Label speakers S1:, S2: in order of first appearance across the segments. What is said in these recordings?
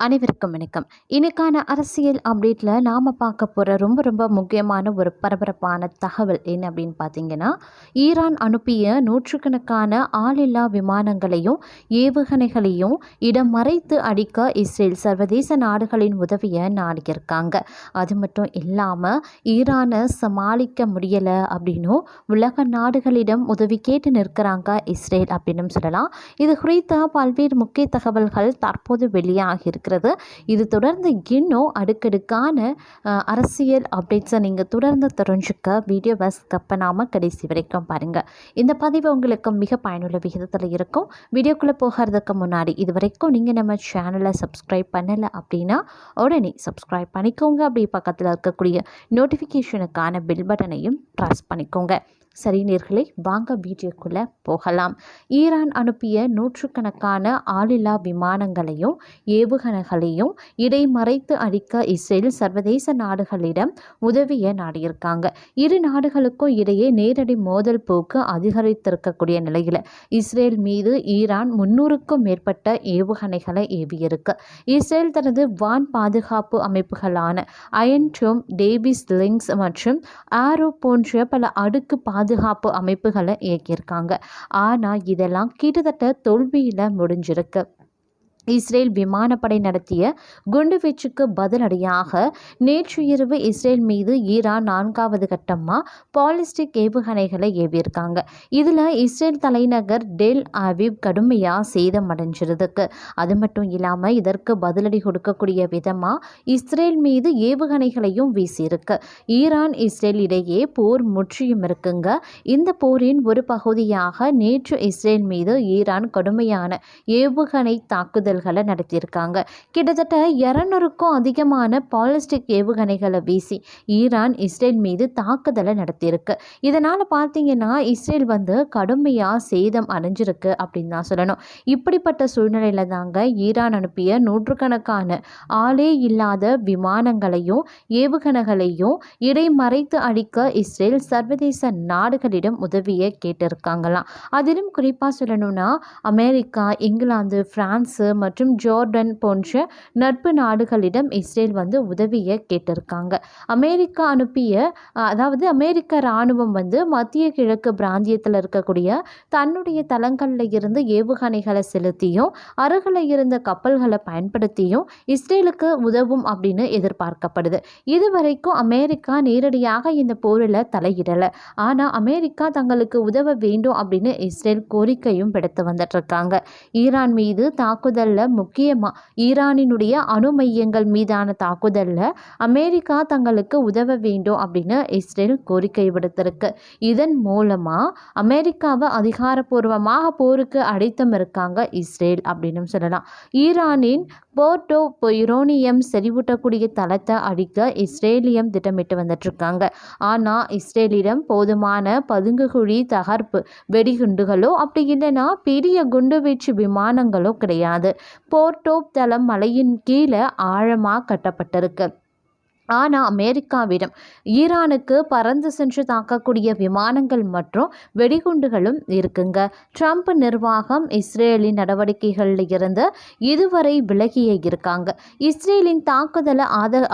S1: அனைவருக்கும் வணக்கம். இன்னைக்கான அரசியல் அப்டேட்டில் நாம் பார்க்க போகிற ரொம்ப ரொம்ப முக்கியமான ஒரு பரபரப்பான தகவல் என்ன அப்படின்னு பார்த்தீங்கன்னா, ஈரான் அனுப்பிய நூற்றுக்கணக்கான ஆளில்லா விமானங்களையும் ஏவுகணைகளையும் இடம் மறைத்து அடிக்க இஸ்ரேல் சர்வதேச நாடுகளின் உதவியை நாடியிருக்காங்க. அது மட்டும் இல்லாமல் ஈரானை சமாளிக்க முடியலை அப்படின்னும் உலக நாடுகளிடம் உதவி கேட்டு நிற்கிறாங்க இஸ்ரேல் அப்படின்னு சொல்லலாம். இது குறித்த பல்வேறு முக்கிய தகவல்கள் தற்போது வெளியாகி இருக்கிறது. இது தொடர்ந்து இன்னும் அடுக்கடுக்கான அரசியல் அப்டேட்ஸை நீங்கள் தொடர்ந்து தெரிஞ்சுக்க வீடியோவை ஸ்கிப் பண்ணாமல் கடைசி வரைக்கும் பாருங்கள். இந்த பதிவு உங்களுக்கு மிக பயனுள்ள விகிதத்தில் இருக்கும். வீடியோக்குள்ளே போகிறதுக்கு முன்னாடி இது வரைக்கும் நீங்கள் நம்ம சேனலை சப்ஸ்கிரைப் பண்ணலை அப்படின்னா உடனே சப்ஸ்கிரைப் பண்ணிக்கோங்க. அப்படி பக்கத்தில் இருக்கக்கூடிய நோட்டிஃபிகேஷனுக்கான பெல் பட்டனையும் ப்ரெஸ் பண்ணிக்கோங்க. சரி நேயர்களே, வாங்க வீடியோக்குள்ளே போகலாம். ஈரான் அனுப்பிய நூற்றுக்கணக்கான ஆளில்லா விமானங்களையும் ஏவுகணைகளையும் இடைமறைத்து அடிக்க இஸ்ரேல் சர்வதேச நாடுகளிடம் உதவியை நாடியிருக்காங்க. இரு நாடுகளுக்கும் இடையே நேரடி மோதல் போக்கு அதிகரித்திருக்கக்கூடிய நிலையில் இஸ்ரேல் மீது ஈரான் 300க்கும் மேற்பட்ட ஏவுகணைகளை ஏவியிருக்கு. இஸ்ரேல் தனது வான் பாதுகாப்பு அமைப்புகளான அயன் டோம், டேவிஸ் லிங்க்ஸ் மற்றும் ஆரோ போன்ற பல அடுக்கு பாதுகாப்பு அமைப்புகளை இயக்கியிருக்காங்க. ஆனால் இதெல்லாம் கிட்டத்தட்ட தோல்வியில் முடிஞ்சிருக்கு. இஸ்ரேல் விமானப்படை நடத்திய குண்டுவீச்சுக்கு பதிலடியாக நேற்று இரவு இஸ்ரேல் மீது ஈரான் 4வது கட்டமாக பாலிஸ்டிக் ஏவுகணைகளை ஏவியிருக்காங்க. இதில் இஸ்ரேல் தலைநகர் டெல் அவிவ் கடுமையாக சேதமடைஞ்சிருக்கு. அது மட்டும் இல்லாமல் இதற்கு பதிலடி கொடுக்கக்கூடிய விதமாக இஸ்ரேல் மீது ஏவுகணைகளையும் வீசியிருக்கு. ஈரான் இஸ்ரேல் இடையே போர் முற்றியும் இருக்குங்க. இந்த போரின் ஒரு பகுதியாக நேற்று இஸ்ரேல் மீது ஈரான் கடுமையான ஏவுகணை தாக்குதல் நடத்தியிருக்காங்க. கிட்டத்தட்ட 200க்கும் அதிகமான பாலிஸ்டிக் ஏவுகணைகளை வீசி ஈரான் இஸ்ரேல் மீது தாக்குதலை நடத்தியிருக்கு. இதனால் பார்த்தீங்கன்னா இஸ்ரேல் கடுமையாக சேதம் அடைஞ்சிருக்கு அப்படின்னு தான் சொல்லணும். இப்படிப்பட்ட சூழ்நிலையில் தாங்க ஈரான் அனுப்பிய நூற்றுக்கணக்கான ஆளே இல்லாத விமானங்களையும் ஏவுகணைகளையும் இடைமறைத்து அடிக்க இஸ்ரேல் சர்வதேச நாடுகளிடம் உதவியை கேட்டிருக்காங்களாம். அதிலும் குறிப்பாக சொல்லணும்னா அமெரிக்கா, இங்கிலாந்து, பிரான்ஸு மற்றும் ஜோர்டன் போன்ற நட்பு நாடுகளிடம் இஸ்ரேல் உதவியை கேட்டிருக்காங்க. அமெரிக்க இராணுவம் மத்திய கிழக்கு பிராந்தியத்தில் இருக்கக்கூடிய தன்னுடைய தளங்களில் இருந்து ஏவுகணைகளை செலுத்தியும் அருகில் இருந்த கப்பல்களை பயன்படுத்தியும் இஸ்ரேலுக்கு உதவும் அப்படின்னு எதிர்பார்க்கப்படுது. இதுவரைக்கும் அமெரிக்கா நேரடியாக இந்த போரில் தலையிடலை. ஆனால் அமெரிக்கா தங்களுக்கு உதவ வேண்டும் அப்படின்னு இஸ்ரேல் கோரிக்கையும் விடுத்து வந்துட்டு இருக்காங்க. ஈரான் மீது தாக்குதலில் முக்கியமாக ஈரானினுடைய அணு மையங்கள் மீதான தாக்குதலில் அமெரிக்கா தங்களுக்கு உதவ வேண்டும் அப்படின்னு இஸ்ரேல் கோரிக்கை விடுத்திருக்கு. இதன் மூலமாக அமெரிக்காவை அதிகாரப்பூர்வமாக போருக்கு அழைத்தும் இருக்காங்க இஸ்ரேல் அப்படின்னு சொல்லலாம். ஈரானின் போர்டோ யுரேனியம் செறிவூட்டக்கூடிய தளத்தை அழிக்க இஸ்ரேலியம் திட்டமிட்டு வந்துட்டு இருக்காங்க. ஆனால் இஸ்ரேலிடம் போதுமான பதுங்குகுழி தகர்ப்பு வெடிகுண்டுகளோ அப்படி இல்லைன்னா பெரிய குண்டுவீச்சு விமானங்களோ கிடையாது. போர்டோ தளம் மலையின் கீழே ஆழமாக கட்டப்பட்டிருக்கு. ஆனால் அமெரிக்காவிடம் ஈரானுக்கு பறந்து சென்று தாக்கக்கூடிய விமானங்கள் மற்றும் வெடிகுண்டுகளும் இருக்குங்க. ட்ரம்ப் நிர்வாகம் இஸ்ரேலின் நடவடிக்கைகளில் இருந்து இதுவரை விலகியே இருக்காங்க. இஸ்ரேலின் தாக்குதலை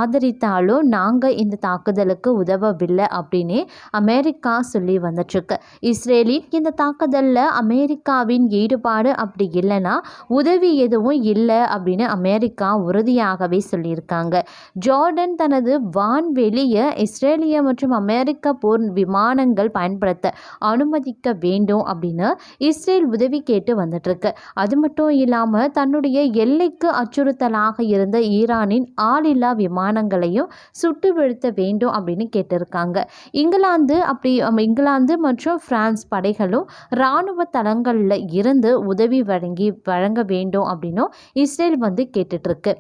S1: ஆதரித்தாலும் நாங்கள் இந்த தாக்குதலுக்கு உதவவில்லை அப்படின்னு அமெரிக்கா சொல்லி வந்துட்டுருக்கு. இஸ்ரேலின் இந்த தாக்குதலில் அமெரிக்காவின் ஈடுபாடு அப்படி இல்லைன்னா உதவி எதுவும் இல்லை அப்படின்னு அமெரிக்கா உறுதியாகவே சொல்லியிருக்காங்க. ஜோர்டன் தனது வான்வெளியை இஸ்ரேலிய மற்றும் அமெரிக்க போர் விமானங்கள் பயன்படுத்த அனுமதிக்க வேண்டும் அப்படின்னு இஸ்ரேல் உதவி கேட்டு வந்துட்டு இருக்கு. அது மட்டும் இல்லாமல் தன்னுடைய எல்லைக்கு அச்சுறுத்தலாக இருந்த ஈரானின் ஆளில்லா விமானங்களையும் சுட்டு வீழ்த்த வேண்டும் அப்படின்னு கேட்டிருக்காங்க. இங்கிலாந்து மற்றும் பிரான்ஸ் படைகளும் இராணுவ தளங்களில் இருந்து உதவி வழங்க வேண்டும் அப்படின்னும் இஸ்ரேல் கேட்டுட்டு இருக்கு.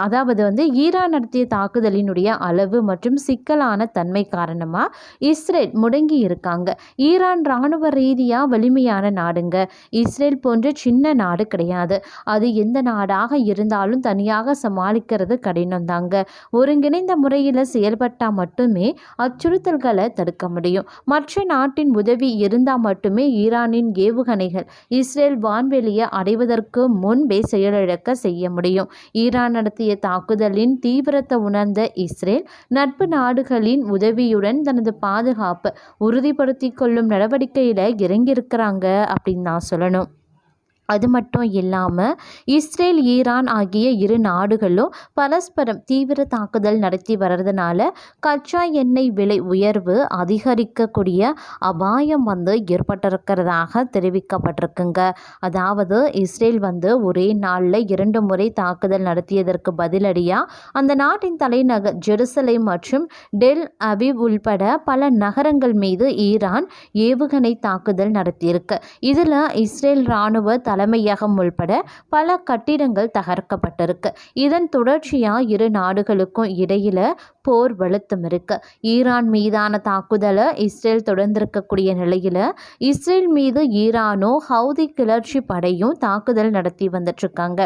S1: அதாவது ஈரான் நடத்திய தாக்குதல் தாக்குதலினுடைய அளவு மற்றும் சிக்கலான தன்மை காரணமாக இஸ்ரேல் முடங்கி இருக்காங்க. ஈரான் இராணுவ ரீதியாக வலிமையான நாடுங்க. இஸ்ரேல் போன்ற சின்ன நாடு கிடையாது. அது எந்த நாடாக இருந்தாலும் தனியாக சமாளிக்கிறது கடினம் தாங்க. ஒருங்கிணைந்த முறையில் செயல்பட்டால் மட்டுமே அச்சுறுத்தல்களை தடுக்க முடியும். மற்ற நாட்டின் உதவி இருந்தால் மட்டுமே ஈரானின் ஏவுகணைகள் இஸ்ரேல் வான்வெளியை அடைவதற்கு முன்பே செயலிழக்க செய்ய முடியும். ஈரான் நடத்திய தாக்குதலின் தீவிரத்தை உணர்ந்த இஸ்ரேல் நட்பு நாடுகளின் உதவியுடன் தனது பாதுகாப்பை உறுதிப்படுத்திக் கொள்ளும் நடவடிக்கையில் இறங்கியிருக்கிறாங்க அப்படின்னு நான் சொல்லணும். அது மட்டும் இல்லாமல் இஸ்ரேல் ஈரான் ஆகிய இரு நாடுகளும் பரஸ்பரம் தீவிர தாக்குதல் நடத்தி வர்றதுனால கச்சா எண்ணெய் விலை உயர்வு அதிகரிக்கக்கூடிய அபாயம் ஏற்பட்டிருக்கிறதாக தெரிவிக்கப்பட்டிருக்குங்க. அதாவது இஸ்ரேல் ஒரே நாளில் 2 முறை தாக்குதல் நடத்தியதற்கு பதிலடியாக அந்த நாட்டின் தலைநகர் ஜெருசலேம் மற்றும் டெல் அவிவ் உள்பட பல நகரங்கள் மீது ஈரான் ஏவுகணை தாக்குதல் நடத்தியிருக்கு. இதில் இஸ்ரேல் இராணுவ தலைமையகம் உள்பட பல கட்டிடங்கள் தகர்க்கப்பட்டிருக்கு. இதன் தொடர்ச்சியாக இரு நாடுகளுக்கும் இடையில போர் வலுத்தும் இருக்கு. ஈரான் மீதான தாக்குதலை இஸ்ரேல் தொடர்ந்திருக்கக்கூடிய நிலையில் இஸ்ரேல் மீது ஈரானோ ஹவுதி கிளர்ச்சி படையும் தாக்குதல் நடத்தி வந்துட்டுருக்காங்க.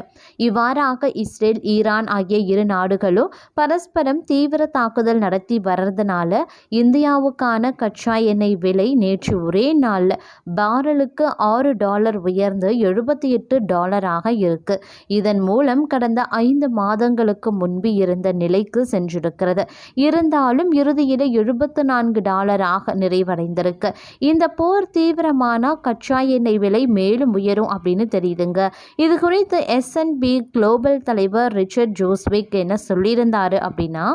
S1: இவ்வாறாக இஸ்ரேல் ஈரான் ஆகிய இரு நாடுகளும் பரஸ்பரம் தீவிர தாக்குதல் நடத்தி வர்றதுனால இந்தியாவுக்கான கச்சா எண்ணெய் விலை நேற்று ஒரே நாளில் பேரலுக்கு $6 உயர்ந்து $78 இருக்கு. இதன் மூலம் கடந்த 5 மாதங்களுக்கு முன்பு இருந்த நிலைக்கு சென்றிருக்கிறது. இருந்தாலும் இறுதியில் $74 நிறைவடைந்திருக்கு. இந்த போர் தீவிரமான கச்சா எண்ணெய் விலை மேலும் உயரும் அப்படின்னு தெரியுதுங்க. இது குறித்து S&P குளோபல் தலைவர் ரிச்சர்ட் ஜோஸ்விக் என்ன சொல்லியிருந்தாரு அப்படின்னா,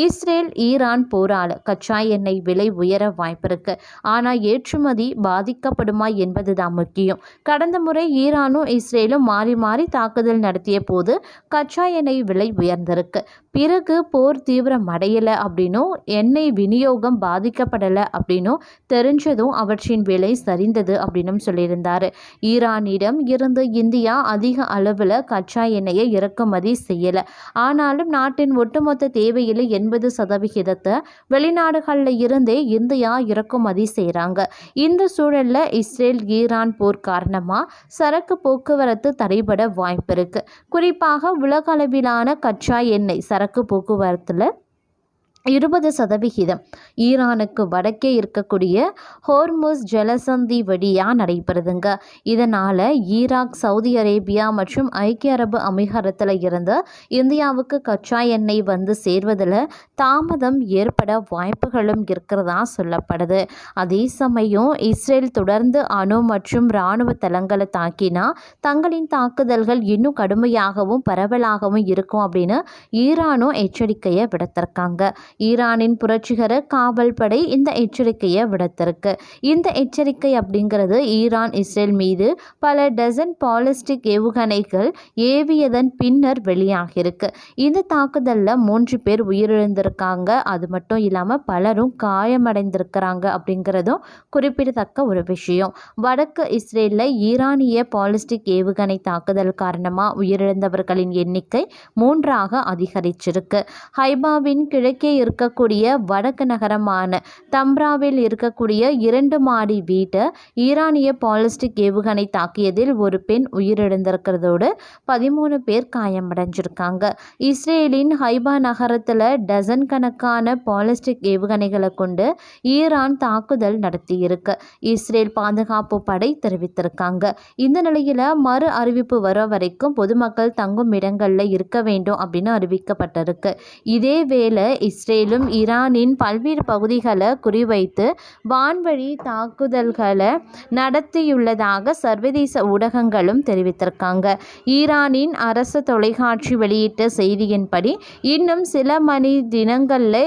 S1: இஸ்ரேல் ஈரான் போரால் கச்சா எண்ணெய் விலை உயர வாய்ப்பிருக்கு. ஆனால் ஏற்றுமதி பாதிக்கப்படுமா என்பதுதான் முக்கியம். கடந்த முறை ஈரானும் இஸ்ரேலும் மாறி மாறி தாக்குதல் நடத்திய போது கச்சா எண்ணெய் விலை உயர்ந்திருக்கு. பிறகு போர் தீவிரம் அடையலை அப்படின்னும் எண்ணெய் விநியோகம் பாதிக்கப்படலை அப்படின்னும் தெரிஞ்சதும் அவற்றின் விலை சரிந்தது அப்படின்னும் சொல்லியிருந்தார். ஈரானிடம் இருந்து இந்தியா அதிக அளவில் கச்சா எண்ணெயை இறக்குமதி செய்யலை. ஆனாலும் நாட்டின் ஒட்டுமொத்த தேவையில் 80% வெளிநாடுகளில் இருந்தே இந்தியா இறக்குமதி செய்கிறாங்க. இந்த சூழலில் இஸ்ரேல் ஈரான் போர் காரணமாக சரக்கு போக்குவரத்து தடைபட வாய்ப்பு இருக்கு. குறிப்பாக உலக அளவிலான கச்சா எண்ணெய் சரக்கு போக்குவரத்தில் 20% ஈரானுக்கு வடக்கே இருக்கக்கூடிய ஹோர்முஸ் ஜலசந்தி வழியாக நடைபெறுதுங்க. இதனால் ஈராக், சவுதி அரேபியா மற்றும் ஐக்கிய அரபு அமீரகத்தில் இருந்து இந்தியாவுக்கு கச்சா எண்ணெய் சேர்வதில் தாமதம் ஏற்பட வாய்ப்புகளும் இருக்கிறதா சொல்லப்படுது. அதே சமயம் இஸ்ரேல் தொடர்ந்து அணு மற்றும் இராணுவ தளங்களை தாக்கினா தங்களின் தாக்குதல்கள் இன்னும் கடுமையாகவும் பரவலாகவும் இருக்கும் அப்படின்னு ஈரானும் எச்சரிக்கையை விடுத்திருக்காங்க. ஈரானின் புரட்சிகர காவல் படை இந்த எச்சரிக்கையை விடுத்திருக்கு. இந்த எச்சரிக்கை அப்படிங்கிறது ஈரான் இஸ்ரேல் மீது பல டசன் பாலிஸ்டிக் ஏவுகணைகள் ஏவியதன் பின்னர் வெளியாகிருக்கு. இந்த தாக்குதலில் 3 பேர் உயிரிழந்திருக்காங்க. அது மட்டும் இல்லாமல் பலரும் காயமடைந்திருக்கிறாங்க அப்படிங்கிறதும் குறிப்பிடத்தக்க ஒரு விஷயம். வடக்கு இஸ்ரேலில் ஈரானிய பாலிஸ்டிக் ஏவுகணை தாக்குதல் காரணமாக உயிரிழந்தவர்களின் எண்ணிக்கை 3ஆக அதிகரிச்சிருக்கு. ஹைபாவின் கிழக்கே இருக்கக்கூடிய வடக்கு நகரமான தம்ராவில் இருக்கக்கூடிய 2 மாடி வீட்டை ஈரானிய பாலிஸ்டிக் ஏவுகணை தாக்கியதில் ஒரு பெண் உயிரிழந்திருக்கிறதோடு 13 பேர் காயமடைஞ்சிருக்காங்க. இஸ்ரேலின் ஹைபா நகரத்தில் டசன் கணக்கான பாலிஸ்டிக் ஏவுகணைகளை கொண்டு ஈரான் தாக்குதல் நடத்தியிருக்கு. இஸ்ரேல் பாதுகாப்பு படை தெரிவித்திருக்காங்க. இந்த நிலையில் மறு அறிவிப்பு வர வரைக்கும் பொதுமக்கள் தங்கும் இடங்களில் இருக்க வேண்டும் அப்படின்னு அறிவிக்கப்பட்டிருக்கு. இதேவேளை இஸ்ரேலும் ஈரானின் பல்வேறு பகுதிகளை குறிவைத்து வான்வழி தாக்குதல்களை நடத்தியுள்ளதாக சர்வதேச ஊடகங்களும் தெரிவித்திருக்காங்க. ஈரானின் அரசு தொலைக்காட்சி வெளியிட்ட செய்தியின்படி இன்னும் சில மணி தினங்களில்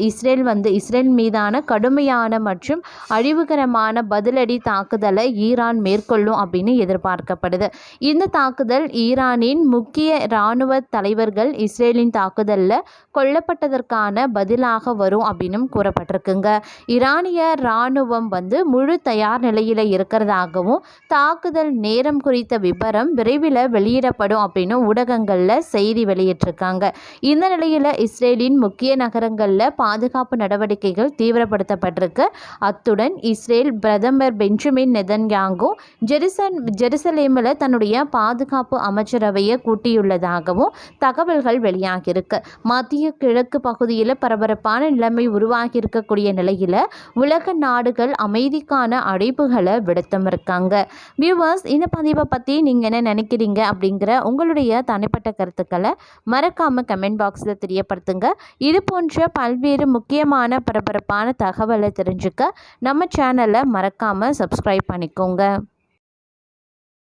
S1: இஸ்ரேல் மீதான கடுமையான மற்றும் அழிவுகரமான பதிலடி தாக்குதலை ஈரான் மேற்கொள்ளும் அப்படின்னு எதிர்பார்க்கப்படுது. இந்த தாக்குதல் ஈரானின் முக்கிய இராணுவ தலைவர்கள் இஸ்ரேலின் தாக்குதலில் கொல்லப்பட்டதற்கான பதிலாக வரும் அப்படின்னும் கூறப்பட்டிருக்குங்க. ஈரானிய இராணுவம் முழு தயார் நிலையில் இருக்கிறதாகவும் தாக்குதல் நேரம் குறித்த விபரம் விரைவில் வெளியிடப்படும் அப்படின்னு ஊடகங்களில் செய்தி வெளியிட்டிருக்காங்க. இந்த நிலையில் இஸ்ரேலின் முக்கிய நகரங்களில் பாதுகாப்பு நடவடிக்கைகள் தீவிரப்படுத்தப்பட்டிருக்கு. அத்துடன் இஸ்ரேல் பிரதமர் பெஞ்சமின் நெதன்யாகு ஜெருசலேமில் தன்னுடைய பாதுகாப்பு அமைச்சரவையை கூட்டியுள்ளதாகவும் தகவல்கள் வெளியாகியிருக்கு. மத்திய கிழக்கு பகுதியில் பரபரப்பான நிலைமை உருவாகி இருக்கக்கூடிய நிலையில் உலக நாடுகள் அமைதிக்கான அழைப்புகளை விடுத்தும் இருக்காங்க. வியூவர்ஸ், இந்த பதிவை பற்றி நீங்கள் என்ன நினைக்கிறீங்க அப்படிங்கிற உங்களுடைய தனிப்பட்ட கருத்துக்களை மறக்காமல் கமெண்ட் பாக்ஸில் தெரியப்படுத்துங்க. இது போன்ற பல்வேறு முக்கியமான பரபரப்பான தகவலை தெரிஞ்சுக்க நம்ம சேனலை மறக்காமல் சப்ஸ்கிரைப் பண்ணிக்கோங்க.